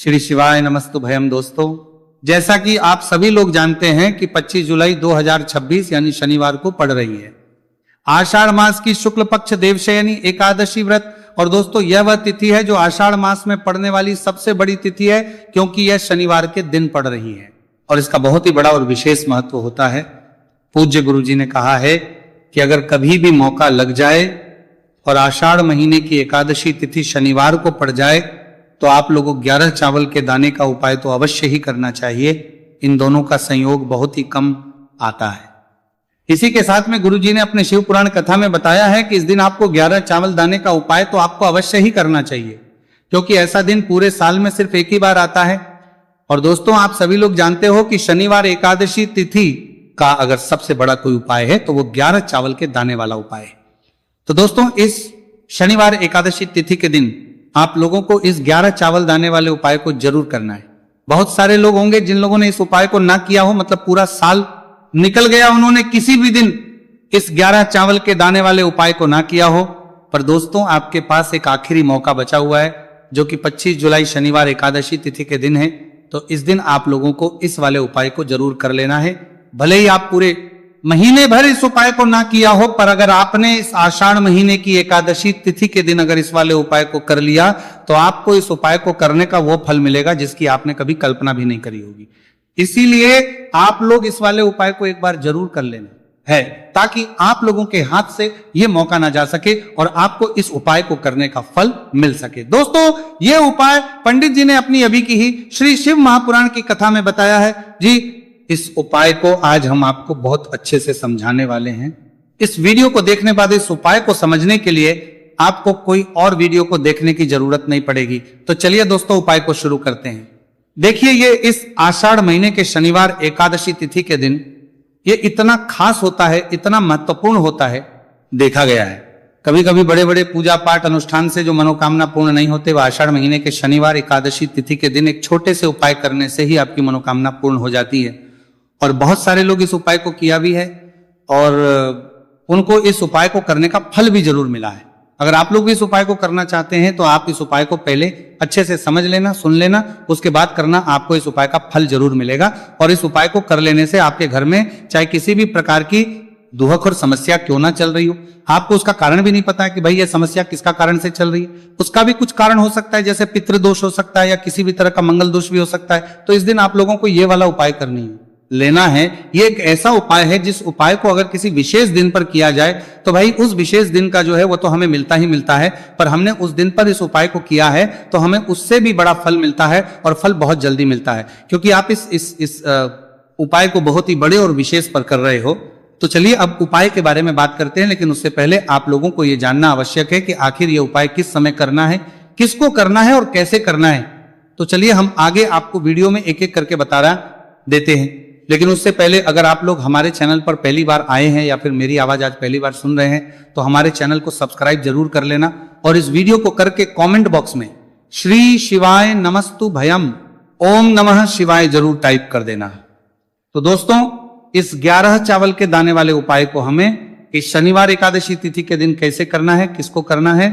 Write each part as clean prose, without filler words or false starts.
श्री शिवाय नमस्तु भयम। दोस्तों, जैसा कि आप सभी लोग जानते हैं कि 25 जुलाई 2026 यानी शनिवार को पड़ रही है आषाढ़ मास की शुक्ल पक्ष देवशयनी एकादशी व्रत। और दोस्तों, यह वह तिथि है जो आषाढ़ मास में पड़ने वाली सबसे बड़ी तिथि है, क्योंकि यह शनिवार के दिन पड़ रही है और इसका बहुत ही बड़ा और विशेष महत्व होता है। पूज्य गुरु जी ने कहा है कि अगर कभी भी मौका लग जाए और आषाढ़ महीने की एकादशी तिथि शनिवार को पड़ जाए तो आप लोगों को 11 चावल के दाने का उपाय तो अवश्य ही करना चाहिए। इन दोनों का संयोग बहुत ही कम आता है। इसी के साथ में गुरुजी ने अपने शिव पुराण कथा में बताया है कि इस दिन आपको 11 चावल दाने का उपाय तो आपको अवश्य ही करना चाहिए, क्योंकि ऐसा दिन पूरे साल में सिर्फ एक ही बार आता है। और दोस्तों, आप सभी लोग जानते हो कि शनिवार एकादशी तिथि का अगर सबसे बड़ा कोई उपाय है तो वो 11 चावल के दाने वाला उपाय है। तो दोस्तों, इस शनिवार एकादशी तिथि के दिन आप लोगों को इस 11 चावल दाने वाले उपाय को जरूर करना है। बहुत सारे लोग होंगे जिन लोगों ने इस उपाय को ना किया हो, मतलब पूरा साल निकल गया, उन्होंने किसी भी दिन इस 11 चावल के दाने वाले उपाय को ना किया हो। पर दोस्तों, आपके पास एक आखिरी मौका बचा हुआ है, जो कि 25 जुलाई शनिवार एकादशी तिथि के दिन है। तो इस दिन आप लोगों को इस वाले उपाय को जरूर कर लेना है। भले ही आप पूरे महीने भर इस उपाय को ना किया हो, पर अगर आपने इस आषाढ़ महीने की एकादशी तिथि के दिन अगर इस वाले उपाय को कर लिया तो आपको इस उपाय को करने का वो फल मिलेगा जिसकी आपने कभी कल्पना भी नहीं करी होगी। इसीलिए आप लोग इस वाले उपाय को एक बार जरूर कर लेना है, ताकि आप लोगों के हाथ से यह मौका ना जा सके और आपको इस उपाय को करने का फल मिल सके। दोस्तों, यह उपाय पंडित जी ने अपनी अभी की ही श्री शिव महापुराण की कथा में बताया है जी। इस उपाय को आज हम आपको बहुत अच्छे से समझाने वाले हैं। इस वीडियो को देखने बाद इस उपाय को समझने के लिए आपको कोई और वीडियो को देखने की जरूरत नहीं पड़ेगी। तो चलिए दोस्तों, उपाय को शुरू करते हैं। देखिए, ये इस आषाढ़ महीने के शनिवार एकादशी तिथि के दिन ये इतना खास होता है, इतना महत्वपूर्ण होता है। देखा गया है कभी कभी बड़े बड़े पूजा पाठ अनुष्ठान से जो मनोकामना पूर्ण नहीं होते, वह आषाढ़ महीने के शनिवार एकादशी तिथि के दिन एक छोटे से उपाय करने से ही आपकी मनोकामना पूर्ण हो जाती है। और बहुत सारे लोग इस उपाय को किया भी है और उनको इस उपाय को करने का फल भी जरूर मिला है। अगर आप लोग भी इस उपाय को करना चाहते हैं तो आप इस उपाय को पहले अच्छे से समझ लेना, सुन लेना, उसके बाद करना। आपको इस उपाय का फल जरूर मिलेगा और इस उपाय को कर लेने से आपके घर में चाहे किसी भी प्रकार की दुहक और समस्या क्यों ना चल रही हो, आपको उसका कारण भी नहीं पता है कि भाई ये समस्या किसका कारण से चल रही है, उसका भी कुछ कारण हो सकता है, जैसे पितृदोष हो सकता है या किसी भी तरह का मंगल दोष भी हो सकता है। तो इस दिन आप लोगों को ये वाला उपाय करनी है, लेना है। ये एक ऐसा उपाय है जिस उपाय को अगर किसी विशेष दिन पर किया जाए तो भाई उस विशेष दिन का जो है वो तो हमें मिलता ही मिलता है, पर हमने उस दिन पर इस उपाय को किया है तो हमें उससे भी बड़ा फल मिलता है और फल बहुत जल्दी मिलता है, क्योंकि आप इस उपाय को बहुत ही बड़े और विशेष पर कर रहे हो। तो चलिए अब उपाय के बारे में बात करते हैं, लेकिन उससे पहले आप लोगों को यह जानना आवश्यक है कि आखिर यह उपाय किस समय करना है, किसको करना है और कैसे करना है। तो चलिए हम आगे आपको वीडियो में एक एक करके बता देते हैं। लेकिन उससे पहले अगर आप लोग हमारे चैनल पर पहली बार आए हैं या फिर मेरी आवाज आज पहली बार सुन रहे हैं तो हमारे चैनल को सब्सक्राइब जरूर कर लेना और इस वीडियो को करके कमेंट बॉक्स में श्री शिवाय नमस्तु भयम ओम नमः शिवाय जरूर टाइप कर देना। तो दोस्तों, इस 11 चावल के दाने वाले उपाय को हमें इस शनिवार एकादशी तिथि के दिन कैसे करना है, किसको करना है,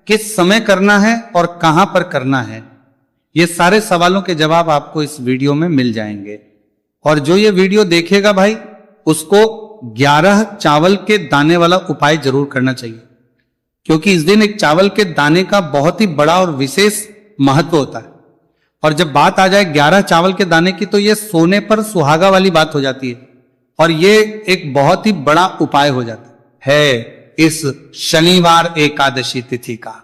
किस समय करना है और कहां पर करना है, ये सारे सवालों के जवाब आपको इस वीडियो में मिल जाएंगे। और जो ये वीडियो देखेगा भाई उसको 11 चावल के दाने वाला उपाय जरूर करना चाहिए, क्योंकि इस दिन एक चावल के दाने का बहुत ही बड़ा और विशेष महत्व होता है। और जब बात आ जाए 11 चावल के दाने की तो ये सोने पर सुहागा वाली बात हो जाती है और ये एक बहुत ही बड़ा उपाय हो जाता है इस शनिवार एकादशी तिथि का।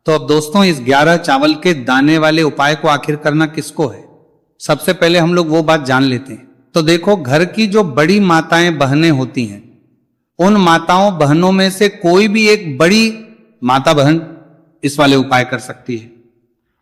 तो अब दोस्तों, इस 11 चावल के दाने वाले उपाय को आखिर करना किसको है, सबसे पहले हम लोग वो बात जान लेते हैं। तो देखो, घर की जो बड़ी माताएं बहनें होती हैं, उन माताओं बहनों में से कोई भी एक बड़ी माता बहन इस वाले उपाय कर सकती है।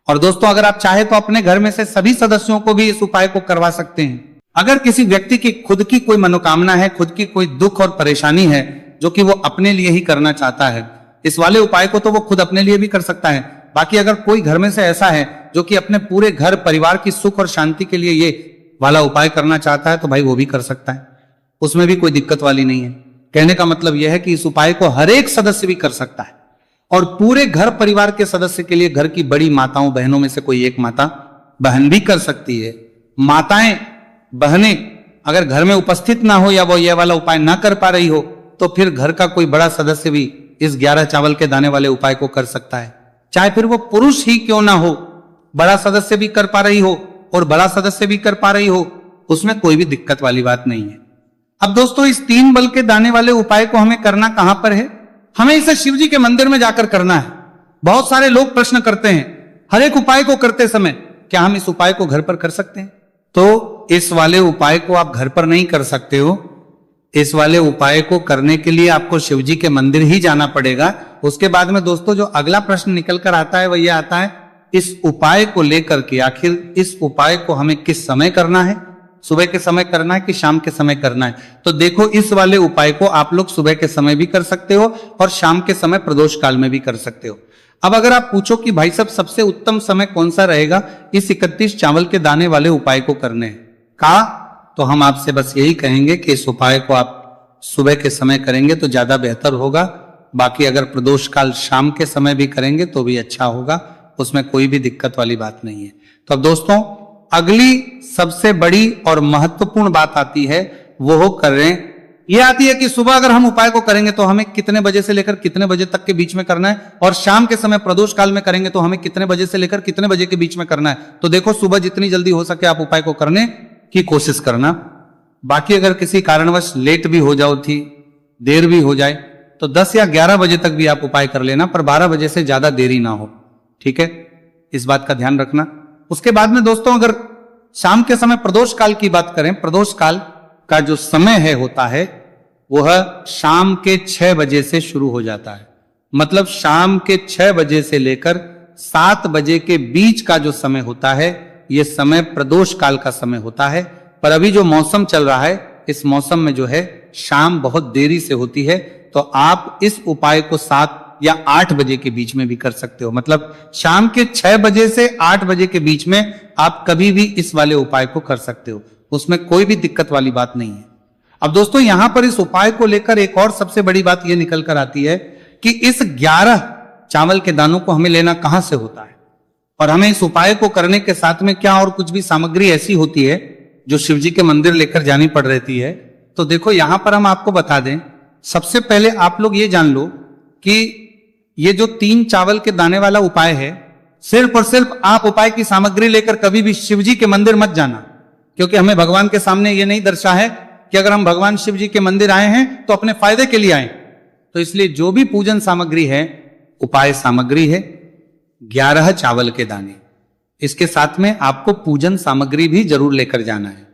और दोस्तों, अगर आप चाहे तो अपने घर में से सभी सदस्यों को भी इस उपाय को करवा सकते हैं। अगर किसी व्यक्ति की खुद की कोई मनोकामना है, खुद की कोई दुख और परेशानी है जो कि वो अपने लिए ही करना चाहता है, इस वाले उपाय को तो वो खुद अपने लिए भी कर सकता है। बाकी अगर कोई घर में से ऐसा है जो कि अपने पूरे घर परिवार की सुख और शांति के लिए ये वाला उपाय करना चाहता है तो भाई वो भी कर सकता है, उसमें भी कोई दिक्कत वाली नहीं है। कहने का मतलब यह है कि इस उपाय को हर एक सदस्य भी कर सकता है और पूरे घर परिवार के सदस्य के लिए घर की बड़ी माताओं बहनों में से कोई एक माता बहन भी कर सकती है। माताएं बहनें अगर घर में उपस्थित ना हो या वो ये वाला उपाय ना कर पा रही हो तो फिर घर का कोई बड़ा सदस्य भी इस 11 चावल के दाने वाले उपाय को कर सकता है। चाहे फिर वो पुरुष ही क्यों ना हो, बड़ा सदस्य भी कर पा रही हो और बड़ा सदस्य भी कर पा रही हो, उसमें कोई भी दिक्कत वाली बात नहीं है। अब दोस्तों इस 3 बल के दाने वाले उपाय को हमें करना कहां पर है? हमें इसे शिव जी के मंदिर में जाकर करना है। बहुत सारे लोग प्रश्न करते हैं हर एक उपाय को करते समय, क्या हम इस उपाय को घर पर कर सकते हैं? तो इस वाले उपाय को आप घर पर नहीं कर सकते हो। इस वाले उपाय को करने के लिए आपको शिव जी के मंदिर ही जाना पड़ेगा। उसके बाद में दोस्तों जो अगला प्रश्न निकल कर आता है वह यह आता है इस उपाय को लेकर के आखिर इस उपाय को हमें किस समय करना है? सुबह के समय करना है कि शाम के समय करना है? तो देखो इस वाले उपाय को आप लोग सुबह के समय भी कर सकते हो और शाम के समय प्रदोष काल में भी कर सकते हो। अब अगर आप पूछो कि भाई साहब सबसे उत्तम समय कौन सा रहेगा इस 31 चावल के दाने वाले उपाय को करने का, तो हम आपसे बस यही कहेंगे कि इस उपाय को आप सुबह के समय करेंगे तो ज्यादा बेहतर होगा। बाकी अगर प्रदोष काल शाम के समय भी करेंगे तो भी अच्छा होगा, उसमें कोई भी दिक्कत वाली बात नहीं है। तो अब दोस्तों अगली सबसे बड़ी और महत्वपूर्ण बात आती है, वो कर रहे हैं ये आती है कि सुबह अगर हम उपाय को करेंगे तो हमें कितने बजे से लेकर कितने बजे तक के बीच में करना है, और शाम के समय प्रदोष काल में करेंगे तो हमें कितने बजे से लेकर कितने बजे के बीच में करना है। तो देखो सुबह जितनी जल्दी हो सके आप उपाय को करने की कोशिश करना। बाकी अगर किसी कारणवश लेट भी हो जाओ थी, देर भी हो जाए तो 10 या 11 बजे तक भी आप उपाय कर लेना, पर 12 बजे से ज्यादा देरी ना हो, ठीक है? इस बात का ध्यान रखना। उसके बाद में दोस्तों अगर शाम के समय प्रदोष काल की बात करें, प्रदोष काल का जो समय है होता है वह शाम के 6 बजे से शुरू हो जाता है। मतलब शाम के 6 बजे से लेकर 7 बजे के बीच का जो समय होता है यह समय प्रदोष काल का समय होता है। पर अभी जो मौसम चल रहा है इस मौसम में जो है शाम बहुत देरी से होती है, तो आप इस उपाय को 7 या 8 बजे के बीच में भी कर सकते हो। मतलब शाम के 6 बजे से 8 बजे के बीच में आप कभी भी इस वाले उपाय को कर सकते हो, उसमें कोई भी दिक्कत वाली बात नहीं है। अब दोस्तों यहां पर इस उपाय को लेकर एक और सबसे बड़ी बात यह निकल कर आती है कि इस 11 चावल के दानों को हमें लेना कहां से होता है, और हमें इस उपाय को करने के साथ में क्या और कुछ भी सामग्री ऐसी होती है जो शिव जी के मंदिर लेकर जानी पड़ रहती है। तो देखो यहां पर हम आपको बता दें, सबसे पहले आप लोग ये जान लो कि ये जो 3 चावल के दाने वाला उपाय है, सिर्फ और सिर्फ आप उपाय की सामग्री लेकर कभी भी शिव जी के मंदिर मत जाना, क्योंकि हमें भगवान के सामने ये नहीं दर्शा है कि अगर हम भगवान शिव जी के मंदिर आए हैं तो अपने फायदे के लिए आए। तो इसलिए जो भी पूजन सामग्री है, उपाय सामग्री है 11 चावल के दाने, इसके साथ में आपको पूजन सामग्री भी जरूर लेकर जाना है।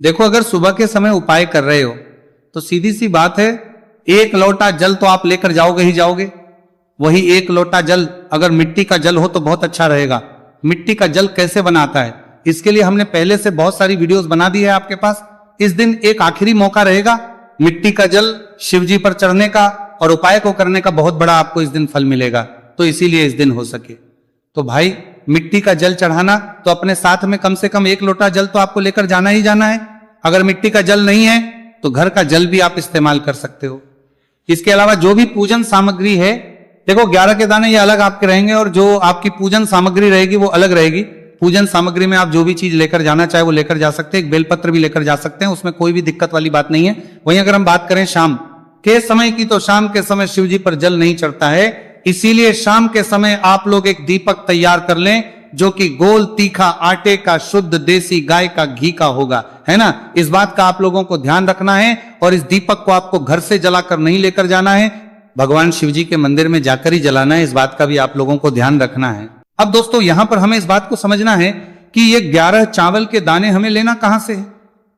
देखो अगर सुबह के समय उपाय कर रहे हो तो सीधी सी बात है, 1 लोटा जल तो आप लेकर जाओगे ही जाओगे। वही 1 लोटा जल अगर मिट्टी का जल हो तो बहुत अच्छा रहेगा। मिट्टी का जल कैसे बनाता है इसके लिए हमने पहले से बहुत सारी वीडियोस बना दी है आपके पास। इस दिन एक आखिरी मौका रहेगा मिट्टी का जल शिव जी पर चढ़ने का और उपाय को करने का, बहुत बड़ा आपको इस दिन फल मिलेगा। तो इसीलिए इस दिन हो सके तो भाई मिट्टी का जल चढ़ाना तो अपने साथ में कम से कम 1 लोटा जल तो आपको लेकर जाना ही जाना है। अगर मिट्टी का जल नहीं है तो घर का जल भी आप इस्तेमाल कर सकते हो। इसके अलावा जो भी पूजन सामग्री है, देखो 11 के दाने ये अलग आपके रहेंगे और जो आपकी पूजन सामग्री रहेगी वो अलग रहेगी। पूजन सामग्री में आप जो भी चीज लेकर जाना चाहे वो लेकर जा सकते हैं। एक बेलपत्र भी लेकर जा सकते हैं, उसमें कोई भी दिक्कत वाली बात नहीं है। वहीं अगर हम बात करें शाम के समय की, तो शाम के समय शिव जी पर जल नहीं चढ़ता है, इसीलिए शाम के समय आप लोग एक दीपक तैयार कर लें जो कि गोल तीखा आटे का शुद्ध देसी गाय का घी का होगा, है ना। इस बात का आप लोगों को ध्यान रखना है और इस दीपक को आपको घर से जलाकर नहीं लेकर जाना है, भगवान शिव जी के मंदिर में जाकर ही जलाना है। इस बात का भी आप लोगों को ध्यान रखना है। अब दोस्तों यहां पर हमें इस बात को समझना है कि ये 11 चावल के दाने हमें लेना कहां से है।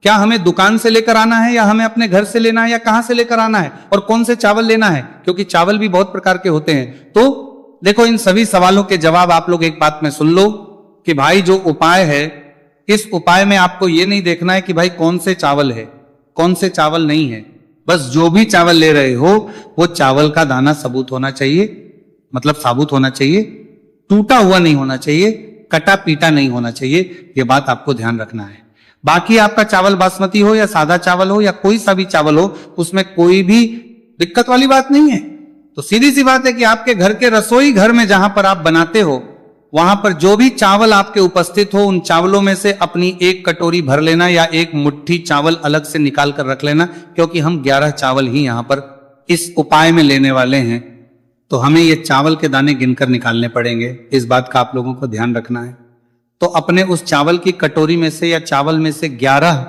क्या हमें दुकान से लेकर आना है या हमें अपने घर से लेना है या कहां से लेकर आना है और कौन से चावल लेना है, क्योंकि चावल भी बहुत प्रकार के होते हैं। तो देखो इन सभी सवालों के जवाब आप लोग एक बात में सुन लो कि भाई जो उपाय है, इस उपाय में आपको ये नहीं देखना है कि भाई कौन से चावल है कौन से चावल नहीं है। बस जो भी चावल ले रहे हो वो चावल का दाना सबूत होना चाहिए, मतलब साबुत होना चाहिए, टूटा हुआ नहीं होना चाहिए, कटा पीटा नहीं होना चाहिए। ये बात आपको ध्यान रखना है। बाकी आपका चावल बासमती हो या सादा चावल हो या कोई सा भी चावल हो, उसमें कोई भी दिक्कत वाली बात नहीं है। तो सीधी सी बात है कि आपके घर के रसोई घर में जहां पर आप बनाते हो वहां पर जो भी चावल आपके उपस्थित हो, उन चावलों में से अपनी एक कटोरी भर लेना या एक मुट्ठी चावल अलग से निकाल कर रख लेना, क्योंकि हम 11 चावल ही यहां पर इस उपाय में लेने वाले हैं, तो हमें ये चावल के दाने गिनकर निकालने पड़ेंगे। इस बात का आप लोगों को ध्यान रखना है। तो अपने उस चावल की कटोरी में से या चावल में से 11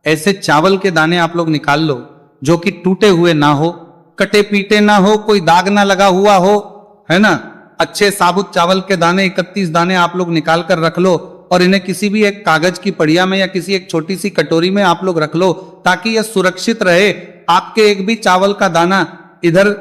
ऐसे चावल के दाने आप लोग निकाल लो जो कि टूटे हुए ना हो, कटे पीटे ना हो, कोई दाग ना लगा हुआ हो, है ना। अच्छे साबुत चावल के दाने 31 दाने आप लोग निकाल कर रख लो और इन्हें किसी भी एक कागज की पड़िया में या किसी एक छोटी सी कटोरी में आप लोग रख लो, ताकि यह सुरक्षित रहे, आपके एक भी चावल का दाना इधर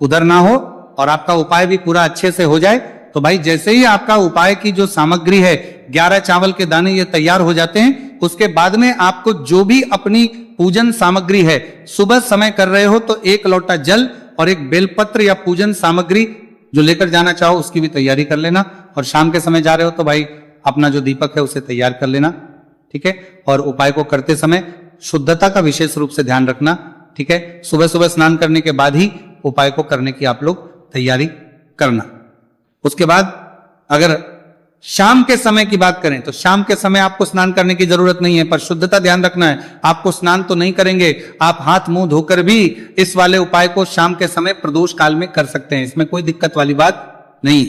उधर ना हो और आपका उपाय भी पूरा अच्छे से हो जाए। तो भाई जैसे ही आपका उपाय की जो सामग्री है 11 चावल के दाने ये तैयार हो जाते हैं, उसके बाद में आपको जो भी अपनी पूजन सामग्री है, सुबह समय कर रहे हो तो 1 लोटा जल और एक बेलपत्र या पूजन सामग्री जो लेकर जाना चाहो उसकी भी तैयारी कर लेना, और शाम के समय जा रहे हो तो भाई अपना जो दीपक है उसे तैयार कर लेना, ठीक है। और उपाय को करते समय शुद्धता का विशेष रूप से ध्यान रखना, ठीक है। सुबह सुबह स्नान करने के बाद ही उपाय को करने की आप लोग तैयारी करना। उसके बाद अगर शाम के समय की बात करें तो शाम के समय आपको स्नान करने की जरूरत नहीं है, पर शुद्धता ध्यान रखना है। आपको स्नान तो नहीं करेंगे, आप हाथ मुंह धोकर भी इस वाले उपाय को शाम के समय प्रदोष काल में कर सकते हैं, इसमें कोई दिक्कत वाली बात नहीं।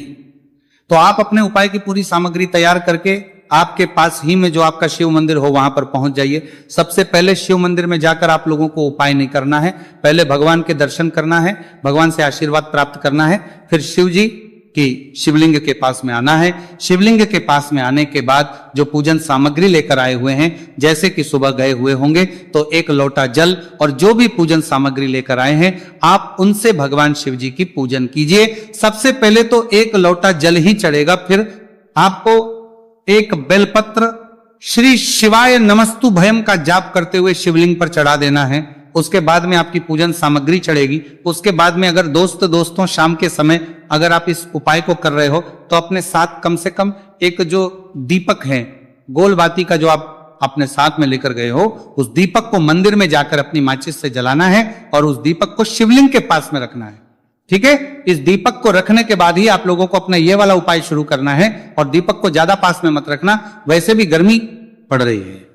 तो आप अपने उपाय की पूरी सामग्री तैयार करके आपके पास ही में जो आपका शिव मंदिर हो वहां पर पहुंच जाइए। सबसे पहले शिव मंदिर में जाकर आप लोगों को उपाय नहीं करना है, पहले भगवान के दर्शन करना है, भगवान से आशीर्वाद प्राप्त करना है, फिर शिव जी कि शिवलिंग के पास में आना है। शिवलिंग के पास में आने के बाद जो पूजन सामग्री लेकर आए हुए हैं, जैसे कि सुबह गए हुए होंगे तो 1 लोटा जल और जो भी पूजन सामग्री लेकर आए हैं आप उनसे भगवान शिव जी की पूजन कीजिए। सबसे पहले तो 1 लोटा जल ही चढ़ेगा, फिर आपको एक बेलपत्र श्री शिवाय नमस्तु भयम का जाप करते हुए शिवलिंग पर चढ़ा देना है। उसके बाद में आपकी पूजन सामग्री चढ़ेगी। उसके बाद में अगर दोस्तों शाम के समय अगर आप इस उपाय को कर रहे हो तो अपने साथ कम से कम एक जो दीपक है, गोल बाती का जो आप अपने साथ में लेकर गए हो, उस दीपक को मंदिर में जाकर अपनी माचिस से जलाना है और उस दीपक को शिवलिंग के पास में रखना है, ठीक है। इस दीपक को रखने के बाद ही आप लोगों को अपना ये वाला उपाय शुरू करना है, और दीपक को ज्यादा पास में मत रखना, वैसे भी गर्मी पड़ रही है,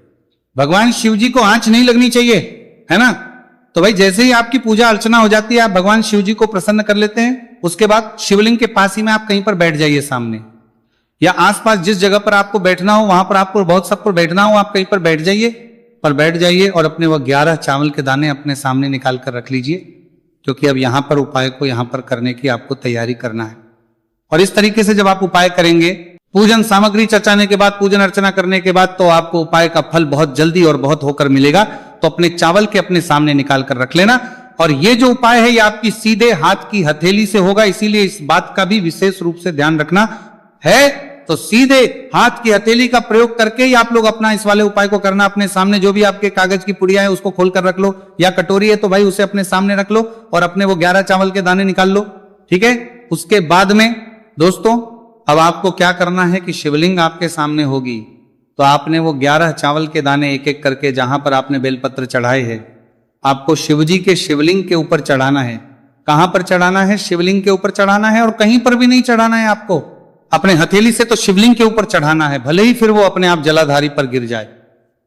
भगवान शिव जी को आंच नहीं लगनी चाहिए, है ना। तो भाई जैसे ही आपकी पूजा अर्चना हो जाती है, आप भगवान शिव जी को प्रसन्न कर लेते हैं, उसके बाद शिवलिंग के पास ही में आप कहीं पर बैठ जाइए सामने, या आसपास जिस जगह पर आपको बैठना हो वहां पर आपको बहुत सब पर बैठना हो, आप कहीं पर बैठ जाइए और अपने वो 11 चावल के दाने अपने सामने निकाल कर रख लीजिए, क्योंकि अब यहां पर उपाय को यहां पर करने की आपको तैयारी करना है। और इस तरीके से जब आप उपाय करेंगे, पूजन सामग्री चर्चाने के बाद, पूजन अर्चना करने के बाद, तो आपको उपाय का फल बहुत जल्दी और बहुत होकर मिलेगा। तो अपने चावल के अपने सामने निकाल कर रख लेना। और ये जो उपाय है ये आपकी सीधे हाथ की हथेली से होगा, इसीलिए इस बात का भी विशेष रूप से ध्यान रखना है। तो सीधे हाथ की हथेली का प्रयोग करके ही आप लोग अपना इस वाले उपाय को करना। अपने सामने जो भी आपके कागज की पुड़िया है उसको खोल कर रख लो, या कटोरी है तो भाई उसे अपने सामने रख लो और अपने वो 11 चावल के दाने निकाल लो, ठीक है। उसके बाद में दोस्तों अब आपको क्या करना है कि शिवलिंग आपके सामने होगी, तो आपने वो 11 चावल के दाने एक एक करके जहां पर आपने बेलपत्र चढ़ाए हैं, आपको शिवजी के शिवलिंग के ऊपर चढ़ाना है। कहां पर चढ़ाना है? शिवलिंग के ऊपर चढ़ाना है, और कहीं पर भी नहीं चढ़ाना है आपको, अपने हथेली से तो शिवलिंग के ऊपर चढ़ाना है, भले ही फिर वो अपने आप जलाधारी पर गिर जाए,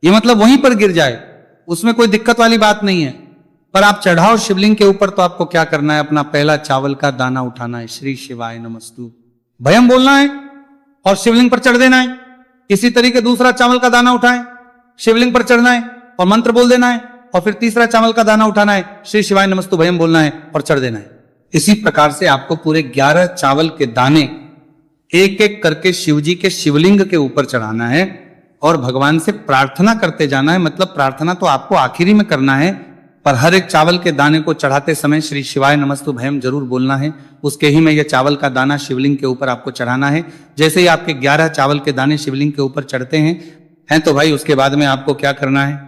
ये मतलब वहीं पर गिर जाए, उसमें कोई दिक्कत वाली बात नहीं है, पर आप चढ़ाओ शिवलिंग के ऊपर। तो आपको क्या करना है? अपना पहला चावल का दाना उठाना है, श्री शिवाय नमस्तु भयम बोलना है और शिवलिंग पर चढ़ देना है। इसी तरीके दूसरा चावल का दाना उठाएं, शिवलिंग पर चढ़ना है और मंत्र बोल देना है, और फिर तीसरा चावल का दाना उठाना है, श्री शिवाय नमस्तु भयम बोलना है और चढ़ देना है। इसी प्रकार से आपको पूरे 11 चावल के दाने एक एक करके शिवजी के शिवलिंग के ऊपर चढ़ाना है और भगवान से प्रार्थना करते जाना है। मतलब प्रार्थना तो आपको आखिरी में करना है, पर हर एक चावल के दाने को चढ़ाते समय श्री शिवाय नमस्तु भयम जरूर बोलना है। उसके ही में यह चावल का दाना शिवलिंग के ऊपर आपको चढ़ाना है। जैसे ही आपके 11 चावल के दाने शिवलिंग के ऊपर चढ़ते हैं तो भाई उसके बाद में आपको क्या करना है?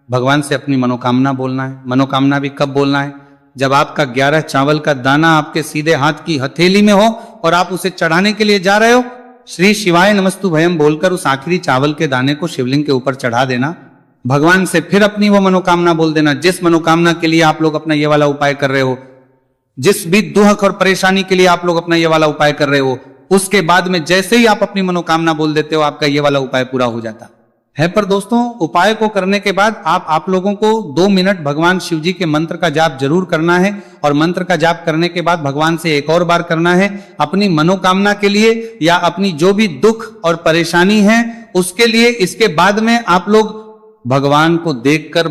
भगवान से अपनी मनोकामना बोलना है। मनोकामना भी कब बोलना है? जब आपका 11 चावल का दाना आपके सीधे हाथ की हथेली में हो और आप उसे चढ़ाने के लिए जा रहे हो, श्री शिवाय नमस्तु भयम बोलकर उस आखिरी चावल के दाने को शिवलिंग के ऊपर चढ़ा देना। भगवान से फिर अपनी वो मनोकामना बोल देना, जिस मनोकामना के लिए आप लोग अपना ये वाला उपाय कर रहे हो, जिस भी दुख और परेशानी के लिए आप लोग अपना ये वाला उपाय कर रहे हो, उसके बाद में जैसे ही आप अपनी मनोकामना बोल देते हो, आपका ये वाला उपाय पूरा हो जाता है। पर दोस्तों, उपाय को करने के बाद आप लोगों को 2 मिनट भगवान शिव जी के मंत्र का जाप जरूर करना है, और मंत्र का जाप करने के बाद भगवान से एक और बार करना है अपनी मनोकामना के लिए, या अपनी जो भी दुख और परेशानी है उसके लिए। इसके बाद में आप लोग भगवान को देखकर